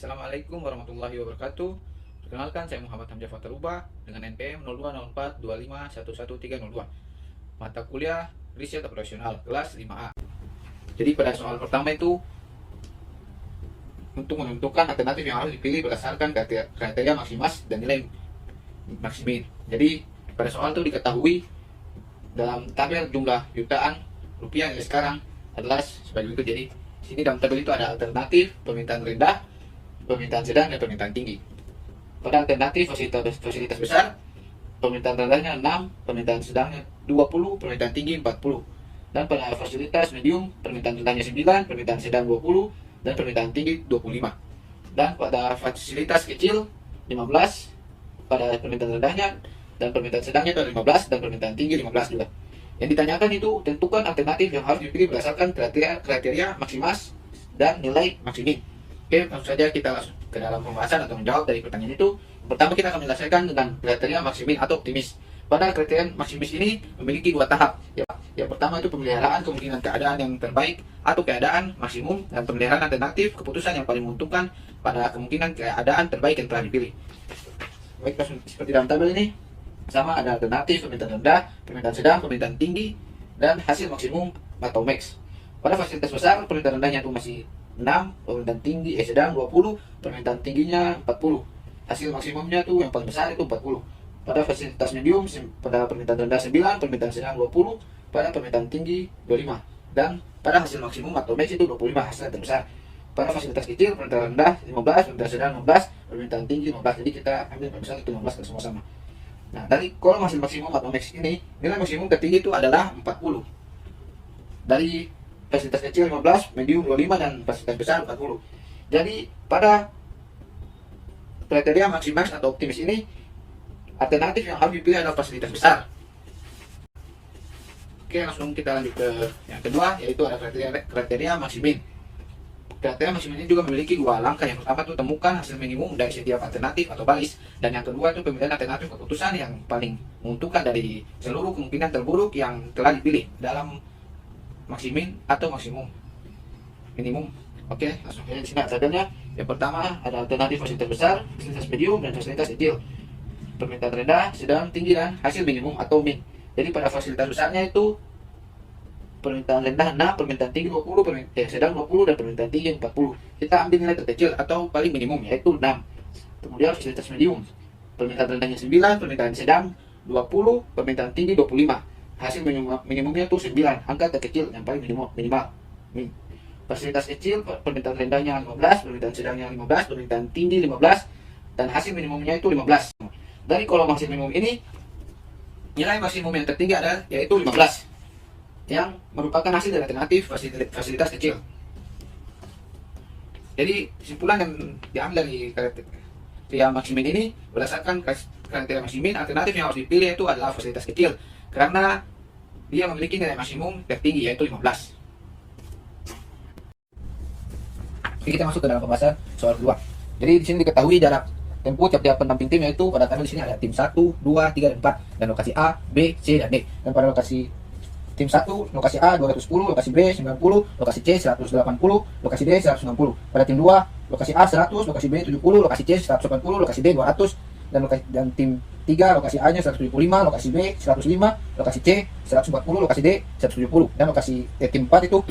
Assalamualaikum warahmatullahi wabarakatuh. Perkenalkan, saya Muhammad Hamzah Fataruba dengan NPM 020425113002. Mata kuliah Riset Operasional kelas 5A. Jadi pada soal pertama itu untuk menentukan alternatif yang harus dipilih berdasarkan kriteria maksimas dan nilai maksimin. Jadi pada soal itu diketahui dalam tabel jumlah jutaan rupiah yang sekarang adalah sebagai berikut. Jadi sini dalam tabel itu ada alternatif permintaan rendah, permintaan sedang, dan permintaan tinggi. Pada alternatif fasilitas besar, permintaan rendahnya 6, permintaan sedangnya 20, permintaan tinggi 40. Dan pada fasilitas medium, permintaan rendahnya 9, permintaan sedang 20, dan permintaan tinggi 25. Dan pada fasilitas kecil 15, pada permintaan rendahnya dan permintaan sedangnya itu 15, dan permintaan tinggi 15 juga. Yang ditanyakan itu tentukan alternatif yang harus dipilih berdasarkan kriteria maksimas dan nilai maksimin. Oke, langsung saja kita langsung ke dalam pembahasan atau menjawab dari pertanyaan itu. Pertama, kita akan menyelesaikan dengan kriteria maksimin atau optimis. Pada kriteria maksimis ini memiliki dua tahap. Yang pertama itu pemeliharaan kemungkinan keadaan yang terbaik atau keadaan maksimum, dan pemeliharaan alternatif keputusan yang paling menguntungkan pada kemungkinan keadaan terbaik yang telah dipilih. Baik, seperti dalam tabel ini sama ada alternatif permintaan rendah, permintaan sedang, permintaan tinggi, dan hasil maksimum atau max. Pada fasilitas besar, permintaan rendahnya itu masih 6, permintaan tinggi sedang 20, permintaan tingginya 40. Hasil maksimumnya tuh yang paling besar itu 40. Pada fasilitas medium, pada permintaan rendah 9, permintaan sedang 20, pada permintaan tinggi 25. Dan pada hasil maksimum atau max itu 25, hasil terbesar. Pada fasilitas kecil, permintaan rendah 15, permintaan sedang 15, permintaan tinggi 15. Jadi kita ambil yang besar itu 15 dan semua sama. Nah, dari kolom hasil maksimum atau max ini, nilai maksimum tertinggi itu adalah 40. Dari fasilitas kecil 15, medium 25, dan fasilitas besar 40. Jadi pada kriteria maksimal atau optimis ini, alternatif yang harus dipilih adalah fasilitas besar. Oke, langsung kita lanjut ke yang kedua, yaitu ada kriteria maksimin. Kriteria maksimin ini juga memiliki dua langkah. Yang pertama itu temukan hasil minimum dari setiap alternatif atau baris, dan yang kedua itu pemilihan alternatif keputusan yang paling menguntungkan dari seluruh kemungkinan terburuk yang telah dipilih dalam maksimin atau maksimum minimum. Oke, langsung saja di sini tabelnya. Yang pertama ada alternatif fasilitas besar, fasilitas medium, dan fasilitas kecil. Permintaan rendah, sedang, tinggi, dan hasil minimum atau min. Jadi pada fasilitas besarnya itu permintaan rendah 6, permintaan tinggi 20, sedang 20, dan permintaan tinggi 40. Kita ambil nilai terkecil atau paling minimum, yaitu 6. Kemudian fasilitas medium, permintaan rendahnya 9, permintaan sedang 20, permintaan tinggi 25. Hasil minimumnya itu 9, angka terkecil yang paling minimal. Fasilitas kecil, permintaan rendahnya 15, permintaan sedangnya 15, permintaan tinggi 15, dan hasil minimumnya itu 15. Dari kolom hasil minimum ini, nilai maksimum yang tertinggi ada yaitu 15, yang merupakan hasil dari alternatif fasilitas kecil. Jadi kesimpulan yang diambil dari kriteria maksimin ini, berdasarkan kriteria maksimin, alternatif yang harus dipilih itu adalah fasilitas kecil, karena dia memiliki nilai maksimum tertinggi yaitu 15. Oke, kita masuk ke dalam pembahasan soal kedua. Jadi di sini diketahui jarak tempuh tiap-tiap pendamping tim, yaitu pada tabel di sini ada tim 1, 2, 3, dan 4, dan lokasi A, B, C, dan D. Dan pada lokasi tim 1, lokasi A 210, lokasi B 90, lokasi C 180, lokasi D 160. Pada tim 2, lokasi A 100, lokasi B 70, lokasi C 180, lokasi D 200, dan tim 3, lokasi A nya 175, lokasi B 105, lokasi C 140, lokasi D 170. Dan lokasi tim 4 itu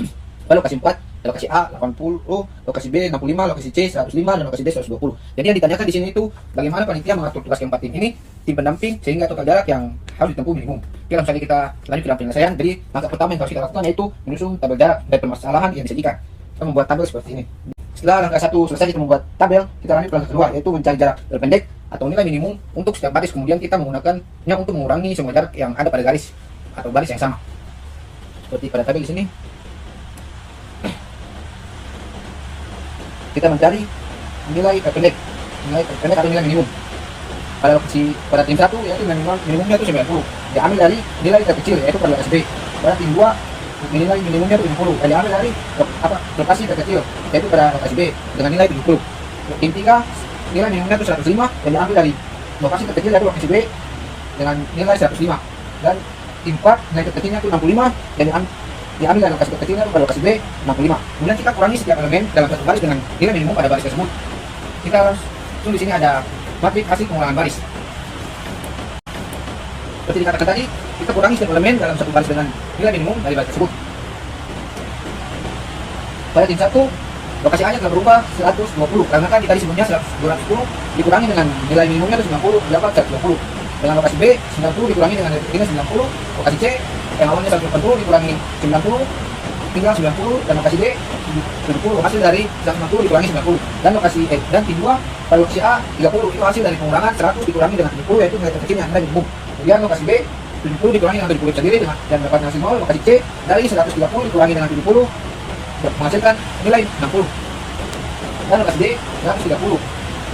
lokasi 4, lokasi A 80, lokasi B 65, lokasi C 105, dan lokasi D 120. Jadi yang ditanyakan di sini itu bagaimana panitia mengatur tugas keempat tim ini, tim pendamping, sehingga total jarak yang harus ditempuh minimum. Oke, langsung saja kita lanjut ke dalam penyelesaian. Jadi langkah pertama yang harus kita lakukan yaitu menyusun tabel jarak dari permasalahan yang disajikan. Kita membuat tabel seperti ini. Setelah langkah 1 selesai kita membuat tabel, kita lanjut ke langkah kedua, yaitu mencari jarak terpendek atau nilai minimum untuk setiap baris. Kemudian kita menggunakannya untuk mengurangi semua jarak yang ada pada garis atau baris yang sama. Seperti pada tabel di sini. Kita mencari nilai terpendek atau nilai minimum. Pada tim 1 yaitu minimumnya itu 90. Diambil dari nilai terkecil yaitu pada lokasi B. Pada tim 2 nilai minimumnya itu 70. Dan diambil dari lokasi terkecil yaitu pada lokasi B dengan nilai 70. Tim 3 nilai minimumnya itu 105, dan diambil dari lokasi terkecil yaitu lokasi B dengan nilai 105. Dan tim 4 nilai terkecilnya itu 65, dan diambil dari lokasi terkecilnya pada lokasi B 65. Kemudian kita kurangi setiap elemen dalam satu baris dengan nilai minimum pada baris tersebut. kita langsung di sini ada matrik hasil pengurangan baris. Seperti dikatakan tadi, kita kurangi setiap elemen dalam satu baris dengan nilai minimum dari baris tersebut. Pada tim 1, lokasi A nya telah berubah 120 karena kan tadi sebelumnya 210 dikurangi dengan nilai minimumnya itu 90 dapat 120. Dengan lokasi B 90 dikurangi dengan nilai 90, lokasi C yang awalnya 180 dikurangi 90 tinggal 90, dan lokasi D 70 hasil dari 160 dikurangi 90, dan lokasi dan tim 2 pada lokasi A 30 itu hasil dari pengurangan 100 dikurangi dengan 70 yaitu nilai terkecilnya nilai minimum. Kemudian lokasi B 70 dikurangi dengan 70 sendiri dan dapat hasil 0. Lokasi C dari 130 dikurangi dengan 70 menghasilkan nilai 60, dan lokasi D 130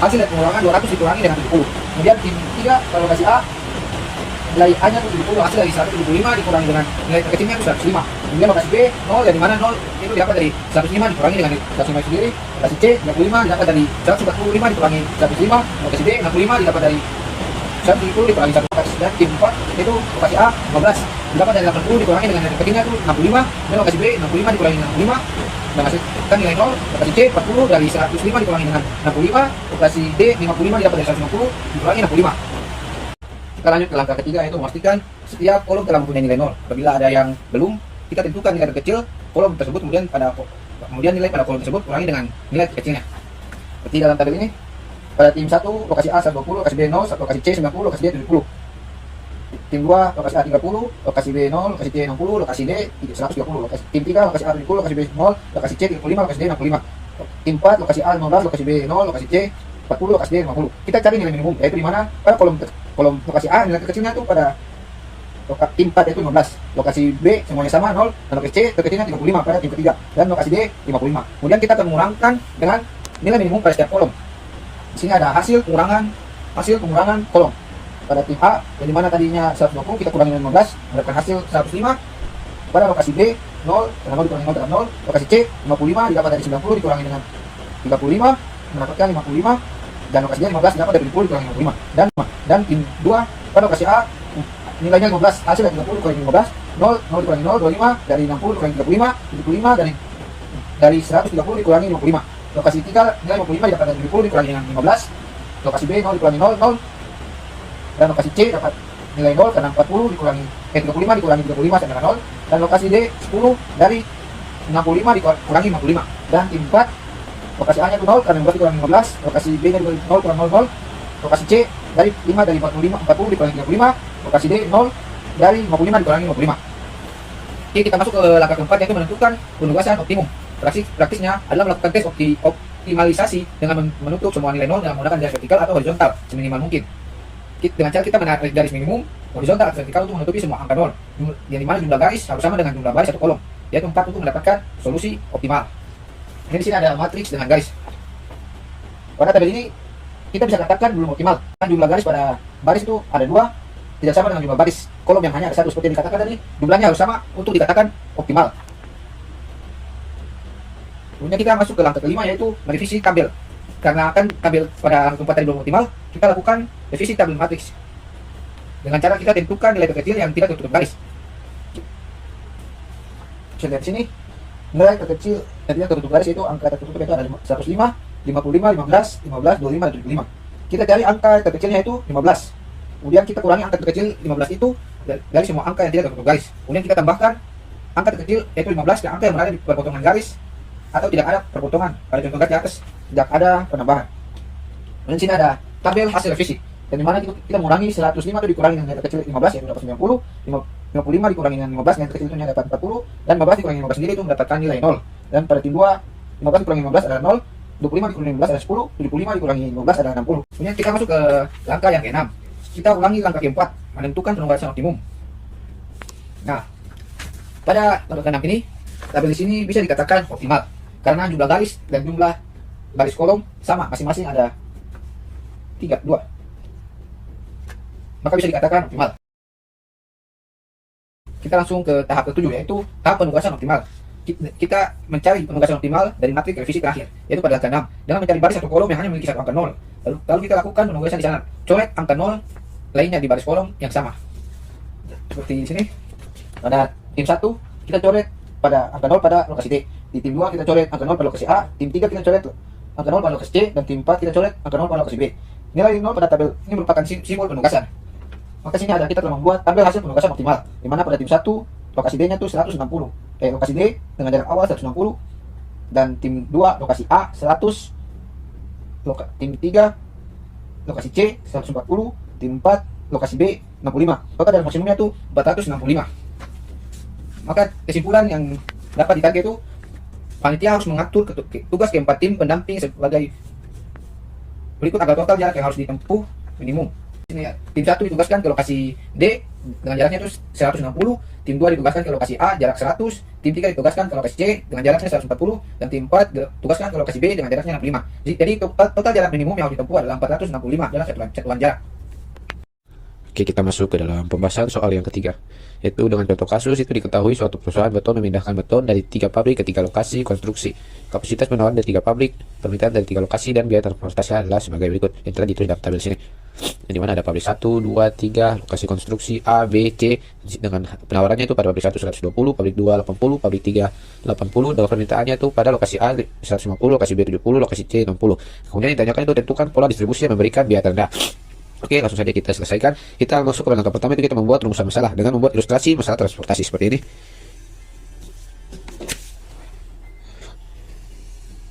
hasil dari pengurangan 200 dikurangi dengan 70. Kemudian tim 3 pada lokasi A nilai A nya 70 hasil dari 175 dikurangi dengan nilai terkecilnya itu 105. Kemudian lokasi B 0 yang dimana 0 itu dapat dari 105 dikurangi dengan 105 sendiri. Lokasi C 35 didapat dari 145 dikurangi 105. Lokasi D 65 didapat dari 170 dikurangi 100. Dan tim 4 itu lokasi A 15 didapat dari 80 dikurangi dengan nilai terkecilnya itu 65. Dan lokasi B 65 dikurangi dengan 65 menghasilkan nilai 0. Lokasi C 40 dari 105 dikurangi dengan 65. Lokasi D 55 didapat dari 150 dikurangi 65. Kita lanjut ke langkah ketiga, yaitu memastikan setiap kolom telah mempunyai nilai 0. Apabila ada yang belum, kita tentukan nilai terkecil kolom tersebut, kemudian nilai pada kolom tersebut kurangi dengan nilai terkecilnya. Seperti dalam tabel ini, pada tim 1 lokasi A 120, lokasi B 0, lokasi C 90, lokasi D 70. Tim 2 lokasi A 30, lokasi B 0, lokasi C 60, lokasi D 130. Tim 3 lokasi A 70, lokasi B 0, lokasi C 35, lokasi D 65. Tim 4 lokasi A 15, lokasi B 0, lokasi C 40, lokasi D 50. Kita cari nilai minimum, yaitu di mana pada kolom lokasi A nilai terkecilnya itu pada tim 4 yaitu 15, lokasi B semuanya sama 0, dan lokasi C terkecilnya 35 pada tim ketiga, dan lokasi D 55. Kemudian kita akan mengurangkan dengan nilai minimum pada setiap kolom. Di sini ada hasil pengurangan kolom. Pada tim A yang dimana tadinya 120 kita kurangi dengan 15 mendapatkan hasil 105. Pada lokasi B 0 karena 0 dikurangi 0 tetap 0. Lokasi C 55 didapat dari 90 dikurangi dengan 35 mendapatkan 55, dan lokasi D 15 dapat dari 70 dikurangi 55. Dan tim 2 pada lokasi A nilainya 15 hasil dari 30 dikurangi 15, 0 dikurangi 0 25, dari 60 dikurangi 35, 75 dari 130 dikurangi 55. Lokasi 3 nilai 55 dapat dari 70 dikurangi dengan 15. Lokasi B 0 dikurangi 0 0, dan lokasi C dapat nilai 0 karena 40 dikurangi 35 dikurangi 35 sama dengan 0, dan lokasi D 10 dari 65 dikurangi 55. Dan tim 4 lokasi A nya itu 0 karena 15 dikurangi 15, lokasi B nya 0 kurang 0 0, lokasi C dari 5 dari 40 dikurangi 35, lokasi D 0 dari 55 dikurangi 55. Oke, kita masuk ke langkah keempat, yaitu menentukan penugasan optimum. Praktisnya adalah melakukan tes optimalisasi dengan menutup semua nilai 0 dengan menggunakan garis vertikal atau horizontal seminimal mungkin. Dengan cara kita menarik garis minimum horizontal atau vertikal untuk menutupi semua angka 0, yang dimana jumlah garis harus sama dengan jumlah baris satu kolom, yaitu 4 untuk mendapatkan solusi optimal. Ini di sini ada matriks dengan garis. Pada tabel ini kita bisa katakan belum optimal. Jumlah garis pada baris itu ada 2, tidak sama dengan jumlah baris kolom yang hanya ada 1. Seperti yang dikatakan tadi, jumlahnya harus sama untuk dikatakan optimal. Kemudian kita masuk ke langkah kelima, yaitu merevisi tabel. Karena kan tabel pada langkah keempat tadi belum optimal, kita lakukan revisi tabel matriks dengan cara kita tentukan nilai terkecil yang tidak tertutup garis. Bisa lihat di sini, nilai terkecil yang tidak tertutup garis itu angka tertutup itu ada 105, 55, 15, 15, 25, dan 75. Kita cari angka terkecilnya itu 15. Kemudian kita kurangi angka terkecil 15 itu dari semua angka yang tidak tertutup garis. Kemudian kita tambahkan angka terkecil yaitu 15 ke angka yang berada di perpotongan garis atau tidak ada perpotongan. Pada contoh garis di atas tidak ada penambahan. Dan di sini ada tabel hasil revisi. Dan dimana kita mengurangi 105 itu dikurangi dengan nilai terkecil 15 yaitu dapat 90, 55 dikurangi dengan 15 nilai terkecil itu dapat 40, dan 15 dikurangi 15 sendiri itu mendapatkan nilai 0. Dan pada tim 2 15 dikurangi 15 adalah 0, 25 dikurangi 15 adalah 10, 75 dikurangi 15 adalah 60. Kemudian kita masuk ke langkah yang ke-6. Kita ulangi langkah ke-4, menentukan penugasan optimum. Nah, pada langkah ke-6 ini, tabel di sini bisa dikatakan optimal karena jumlah garis dan jumlah baris kolom sama, masing-masing ada 2. Maka bisa dikatakan optimal. Kita langsung ke tahap ke-7, yaitu tahap penugasan optimal. Kita mencari penugasan optimal dari matriks revisi terakhir, yaitu pada angka 6, dengan mencari baris satu kolom yang hanya memiliki satu angka 0. Lalu kita lakukan penugasan di sana. Coret angka 0 lainnya di baris kolom yang sama. Seperti di sini. Pada tim 1 kita coret pada angka 0 pada lokasi D. Di tim 2 kita coret angka 0 pada lokasi A. Tim 3 kita coret angka 0 pada lokasi C, dan tim 4 kita coret angka 0 pada lokasi B. Nilai 0 pada tabel ini merupakan simbol penugasan. Maka sini ada kita telah membuat tabel hasil penugasan optimal, di mana pada tim 1 lokasi D-nya itu 160. Lokasi D dengan jarak awal 160, dan tim 2 lokasi A 100, tim 3 lokasi C 140, tim 4 lokasi B 65. Maka dalam maksimumnya itu 465. Maka kesimpulan yang dapat ditarik itu, panitia harus mengatur tugas keempat tim pendamping sebagai berikut agar total jarak yang harus ditempuh minimum. Ini ya, tim 1 ditugaskan ke lokasi D dengan jaraknya itu 160, tim 2 ditugaskan ke lokasi A jarak 100, tim 3 ditugaskan ke lokasi C dengan jaraknya 140, dan tim 4 ditugaskan ke lokasi B dengan jaraknya 65. Jadi total jarak minimum yang harus ditempuh adalah 465 dalam satuan jarak. Oke, kita masuk ke dalam pembahasan soal yang ketiga, yaitu dengan contoh kasus itu diketahui suatu perusahaan beton memindahkan beton dari 3 pabrik ke 3 lokasi konstruksi. Kapasitas penawaran dari 3 pabrik, permintaan dari 3 lokasi, dan biaya transportasi adalah sebagai berikut. Yang telah ditulis dalam tabel sini. Di mana ada pabrik 1, 2, 3, lokasi konstruksi A, B, C, dengan penawarannya itu pada pabrik 1 120, pabrik 2 80, pabrik 3 80, dan permintaannya itu pada lokasi A 150, lokasi B 70, lokasi C 60. Kemudian ditanyakan itu tentukan pola distribusi yang memberikan biaya terendah. Oke, langsung saja kita selesaikan. Kita masuk ke langkah pertama, itu kita membuat rumusan masalah dengan membuat ilustrasi masalah transportasi seperti ini.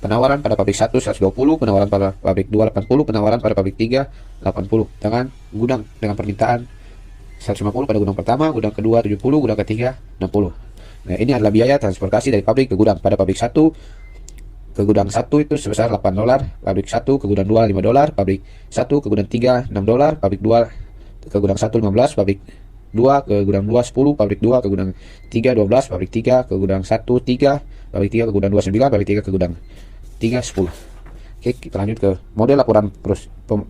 Penawaran pada pabrik 1 120, penawaran pada pabrik 2 80, penawaran pada pabrik 3 80 dengan gudang dengan permintaan 150 pada gudang pertama, gudang kedua 70, gudang ketiga 60. Nah, ini adalah biaya transportasi dari pabrik ke gudang. Pada pabrik 1 ke gudang 1 itu sebesar $8, pabrik 1 ke gudang 2 $5, pabrik 1 ke gudang 3 $6, pabrik 2 ke gudang 1 15, pabrik 2 ke gudang 2 10, pabrik 2 ke gudang 3 12, pabrik 3 ke gudang 1 3, pabrik 3 ke gudang 2 9, pabrik 3 ke gudang 3 10. Oke, kita lanjut ke model laporan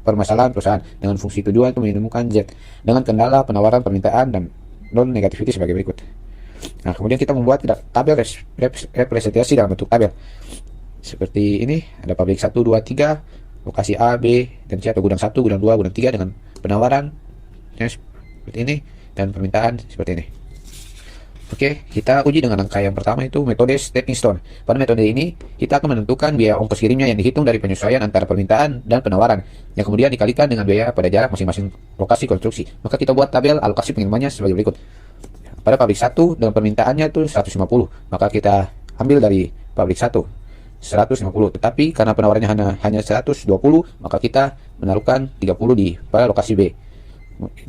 permasalahan perusahaan dengan fungsi tujuan itu menemukan Z dengan kendala penawaran permintaan dan non negativity sebagai berikut. Nah, kemudian kita membuat tabel representasi dalam bentuk tabel. Seperti ini, ada pabrik 1, 2, 3, lokasi A, B, dan C atau gudang 1, gudang 2, gudang 3 dengan penawaran seperti ini dan permintaan seperti ini. Oke, kita uji dengan angka yang pertama itu metode stepping stone. Pada metode ini, kita akan menentukan biaya ongkos kirimnya yang dihitung dari penyesuaian antara permintaan dan penawaran, yang kemudian dikalikan dengan biaya pada jarak masing-masing lokasi konstruksi. Maka kita buat tabel alokasi pengirimannya sebagai berikut. Pada pabrik 1 dengan permintaannya itu 150, maka kita ambil dari pabrik 1 150, tetapi karena penawarannya hanya 120, maka kita menaruhkan 30 pada lokasi B.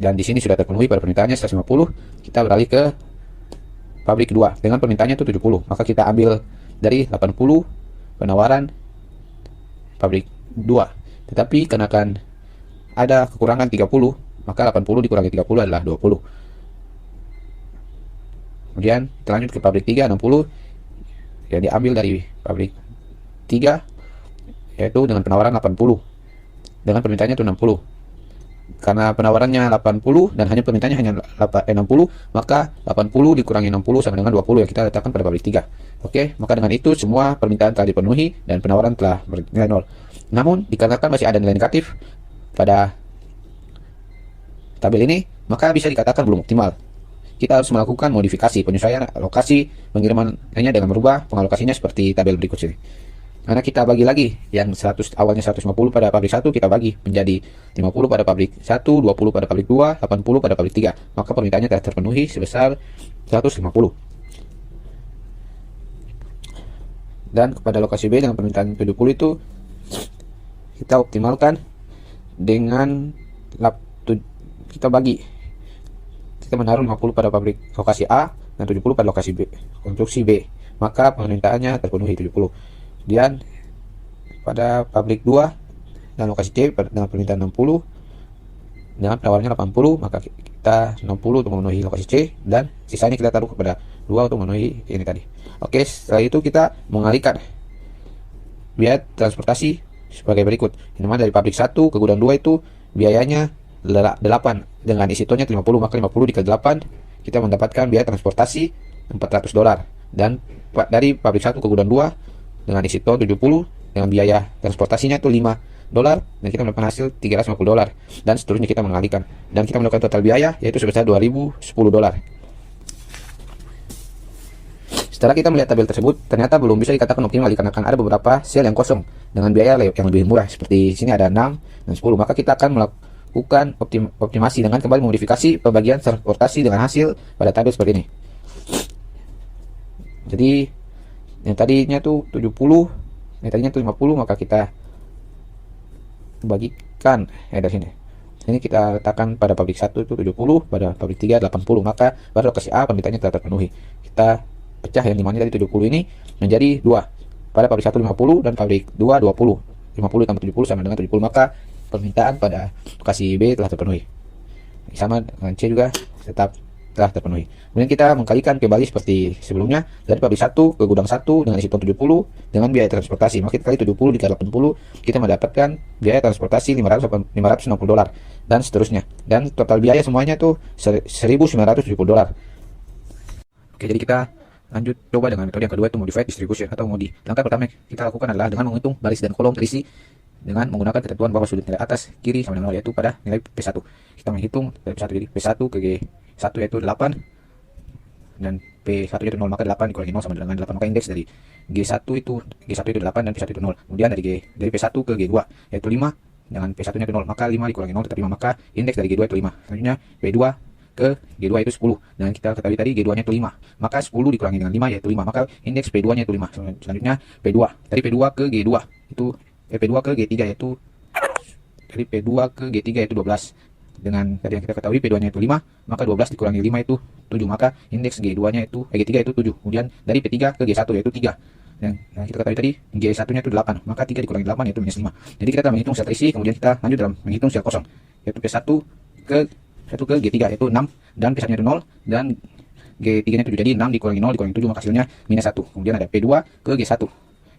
Dan di sini sudah terpenuhi pada permintaannya 150, kita beralih ke pabrik 2 dengan permintaannya itu 70, maka kita ambil dari 80 penawaran pabrik 2. Tetapi karena kan ada kekurangan 30, maka 80 dikurangi 30 adalah 20. Kemudian kita lanjut ke pabrik 3 60 yang diambil dari pabrik 3, yaitu dengan penawaran 80 dengan permintaannya itu 60. Karena penawarannya 80 dan hanya permintaannya hanya 60, maka 80 dikurangi 60 sama dengan 20 yang kita letakkan pada pabrik 3. Oke, maka dengan itu semua permintaan telah dipenuhi dan penawaran telah bernilai 0. Namun dikarenakan masih ada nilai negatif pada tabel ini, maka bisa dikatakan belum optimal. Kita harus melakukan modifikasi penyesuaian alokasi pengirimannya dengan merubah pengalokasinya seperti tabel berikut sini. Karena kita bagi lagi yang awalnya 150 pada pabrik 1, kita bagi menjadi 50 pada pabrik 1, 20 pada pabrik 2, 80 pada pabrik 3. Maka permintaannya telah terpenuhi sebesar 150. Dan kepada lokasi B dengan permintaan 70 itu kita optimalkan dengan kita bagi. Kita menaruh 50 pada pabrik lokasi A dan 70 pada lokasi B, konstruksi B. Maka permintaannya terpenuhi 70. Kemudian pada pabrik 2 dan lokasi C dengan permintaan 60 dengan penawarannya 80, maka kita 60 untuk memenuhi lokasi C dan sisanya kita taruh kepada 2 untuk memenuhi ini tadi. Oke, setelah itu kita mengalihkan biaya transportasi sebagai berikut. Yang mana dari pabrik 1 ke gudang 2 itu biayanya 8 dengan isi tonnya 50, maka 50 dikali 8 kita mendapatkan biaya transportasi $400. Dan dari pabrik 1 ke gudang 2 dengan isi ton 70 dengan biaya transportasinya itu $5 dan kita mendapatkan hasil $350 dan seterusnya kita mengalihkan dan kita mendapatkan total biaya yaitu sebesar $2010. Setelah kita melihat tabel tersebut, ternyata belum bisa dikatakan optimal dikarenakan ada beberapa sel yang kosong dengan biaya yang lebih murah. Seperti sini ada 6 dan 10. Maka kita akan melakukan optimasi dengan kembali memodifikasi pembagian transportasi dengan hasil pada tabel seperti ini. Jadi yang tadinya tuh 70, yang tadinya tuh 50, maka kita bagikan dari sini. Ini kita letakkan pada pabrik 1 itu 70, pada pabrik 3 80, maka baru lokasi A permintaannya telah terpenuhi. Kita pecah yang dimana dari 70 ini menjadi 2. Pada pabrik 1 50 dan pabrik 2 20. 50 tambah 70 sama dengan 70, maka permintaan pada lokasi B telah terpenuhi. Sama dengan C juga tetap telah terpenuhi. Kemudian kita mengkalikan kembali seperti sebelumnya dari pabrik 1 ke gudang 1 dengan isi ton 70 dengan biaya transportasi. Maka kita kali 70 dikali 80, kita mendapatkan biaya transportasi $560 dan seterusnya. Dan total biaya semuanya tuh $1.970. Oke, jadi kita lanjut coba dengan metode yang kedua, itu modified distribution atau modi. Langkah pertama kita lakukan adalah dengan menghitung baris dan kolom terisi dengan menggunakan ketentuan bahwa sudut nilai atas kiri sama dengan 0, yaitu pada nilai P1. Kita menghitung dari P1, jadi P1 ke G1 yaitu 8 dan P1 itu 0, maka 8 dikurangi 0 sama dengan 8, maka indeks dari G1 itu 8 dan P1 itu 0. Kemudian dari P1 ke G2 yaitu 5 dengan P1 nya itu 0, maka 5 dikurangi 0 tetap 5, maka indeks dari G2 itu 5. Selanjutnya P2 ke G2 itu 10, dan kita ketahui tadi G2 nya itu 5, maka 10 dikurangi dengan 5 yaitu 5, maka indeks P2 nya itu 5. Selanjutnya P2, dari P2 ke G2 itu P2 ke G3 yaitu dari P2 ke G3 yaitu 12, dengan tadi yang kita ketahui P2 nya itu 5, maka 12 dikurangi 5 itu 7, maka indeks G2 nya itu G3 itu 7. Kemudian dari P3 ke G1 yaitu 3, dan kita ketahui tadi G1 nya itu 8, maka 3 dikurangi 8 yaitu minus 5. Jadi kita telah menghitung sel terisi, kemudian kita lanjut dalam menghitung sel kosong, yaitu P1 ke G3 yaitu 6 dan P1 nya itu 0 dan G3 nya itu 7, jadi 6 dikurangi 0 dikurangi 7, maka hasilnya minus 1. Kemudian ada P2 ke G1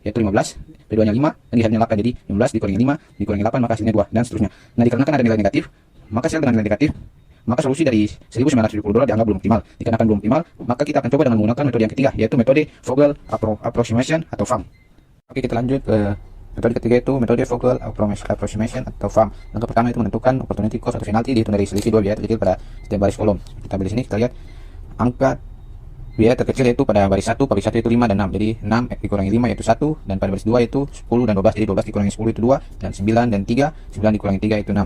yaitu 15, P2 nya 5 dan G1 nya 8, jadi 15 dikurangi 5 dikurangi 8, maka hasilnya 2 dan seterusnya. Nah, dikarenakan ada nilai negatif, maka sel dengan nilai negatif, maka solusi dari $1.970 dianggap belum optimal. Dikarenakan belum optimal, maka kita akan coba dengan menggunakan metode yang ketiga, yaitu metode Vogel approximation atau VAM. Oke, kita lanjut ke metode ketiga, itu metode Vogel approximation atau VAM. Langkah pertama itu menentukan opportunity cost atau penalti dihitung dari selisih 2 biaya terkecil pada setiap baris kolom. Kita di sini kita lihat angka biaya terkecil yaitu pada baris 1, pabrik 1 itu 5 dan 6, jadi 6 dikurangi 5 yaitu 1, dan pada baris 2 itu 10 dan 12, jadi 12 dikurangi 10 itu 2, dan 9 dan 3, 9 dikurangi 3 itu 6.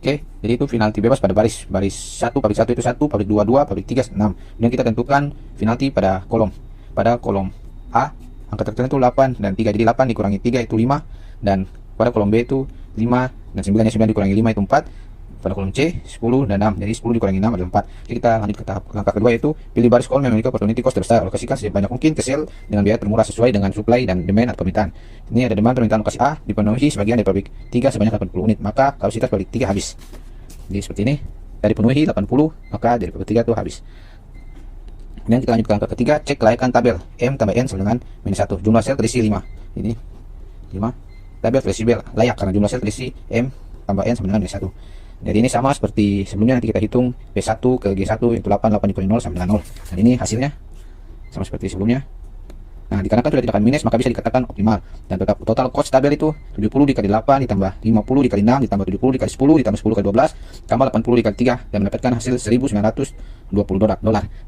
Oke, jadi itu penalti bebas pada baris 1, pabrik 1 itu 1, pabrik 2 2, pabrik 3 6. Kemudian kita tentukan penalti pada kolom. Pada kolom A, angka terkecil itu 8 dan 3, jadi 8 dikurangi 3 itu 5, dan pada kolom B itu 5 dan 9, ya 9 dikurangi 5 itu 4. Pada kolom C 10 dan 6, jadi 10 dikurangi 6 adalah 4. Jadi kita lanjut ke tahap langkah kedua, yaitu pilih baris kolom yang memiliki opportunity cost terbesar, alokasikan sebanyak mungkin ke sel dengan biaya termurah sesuai dengan supply dan demand atau permintaan. Ini ada demand permintaan lokasi A dipenuhi sebagian dari pabrik 3 sebanyak 80 unit, maka kapasitas pabrik 3 habis. Jadi seperti ini, dari penuhi 80, maka dari pabrik 3 itu habis. Kemudian kita lanjut ke langkah ketiga, cek kelayakan tabel M tambah N sama dengan minus 1. Jumlah sel terisi 5. Ini 5. Tabel fleksibel layak karena jumlah sel terisi M tambah N sama dengan minus 1. Jadi ini sama seperti sebelumnya, nanti kita hitung P1 ke G1 itu 8 dikurangi 0 sama dengan 0. Dan ini hasilnya sama seperti sebelumnya. Nah, dikarenakan sudah tidak akan minus, maka bisa dikatakan optimal. Dan tetap total cost tabel itu 70 dikali 8 ditambah 50 dikali 6 ditambah 70 dikali 10 ditambah 10 kali 12 tambah 80 dikali 3, dan mendapatkan hasil $1.920.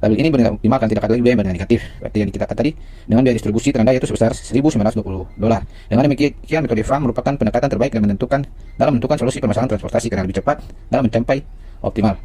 Tabel ini benar optimal kan tidak ada lagi biaya yang negatif. Berarti yang kita katakan tadi, dengan biaya distribusi terendah yaitu sebesar $1.920. Dengan demikian metode VAM merupakan pendekatan terbaik dalam menentukan solusi permasalahan transportasi karena lebih cepat dalam mencapai optimal.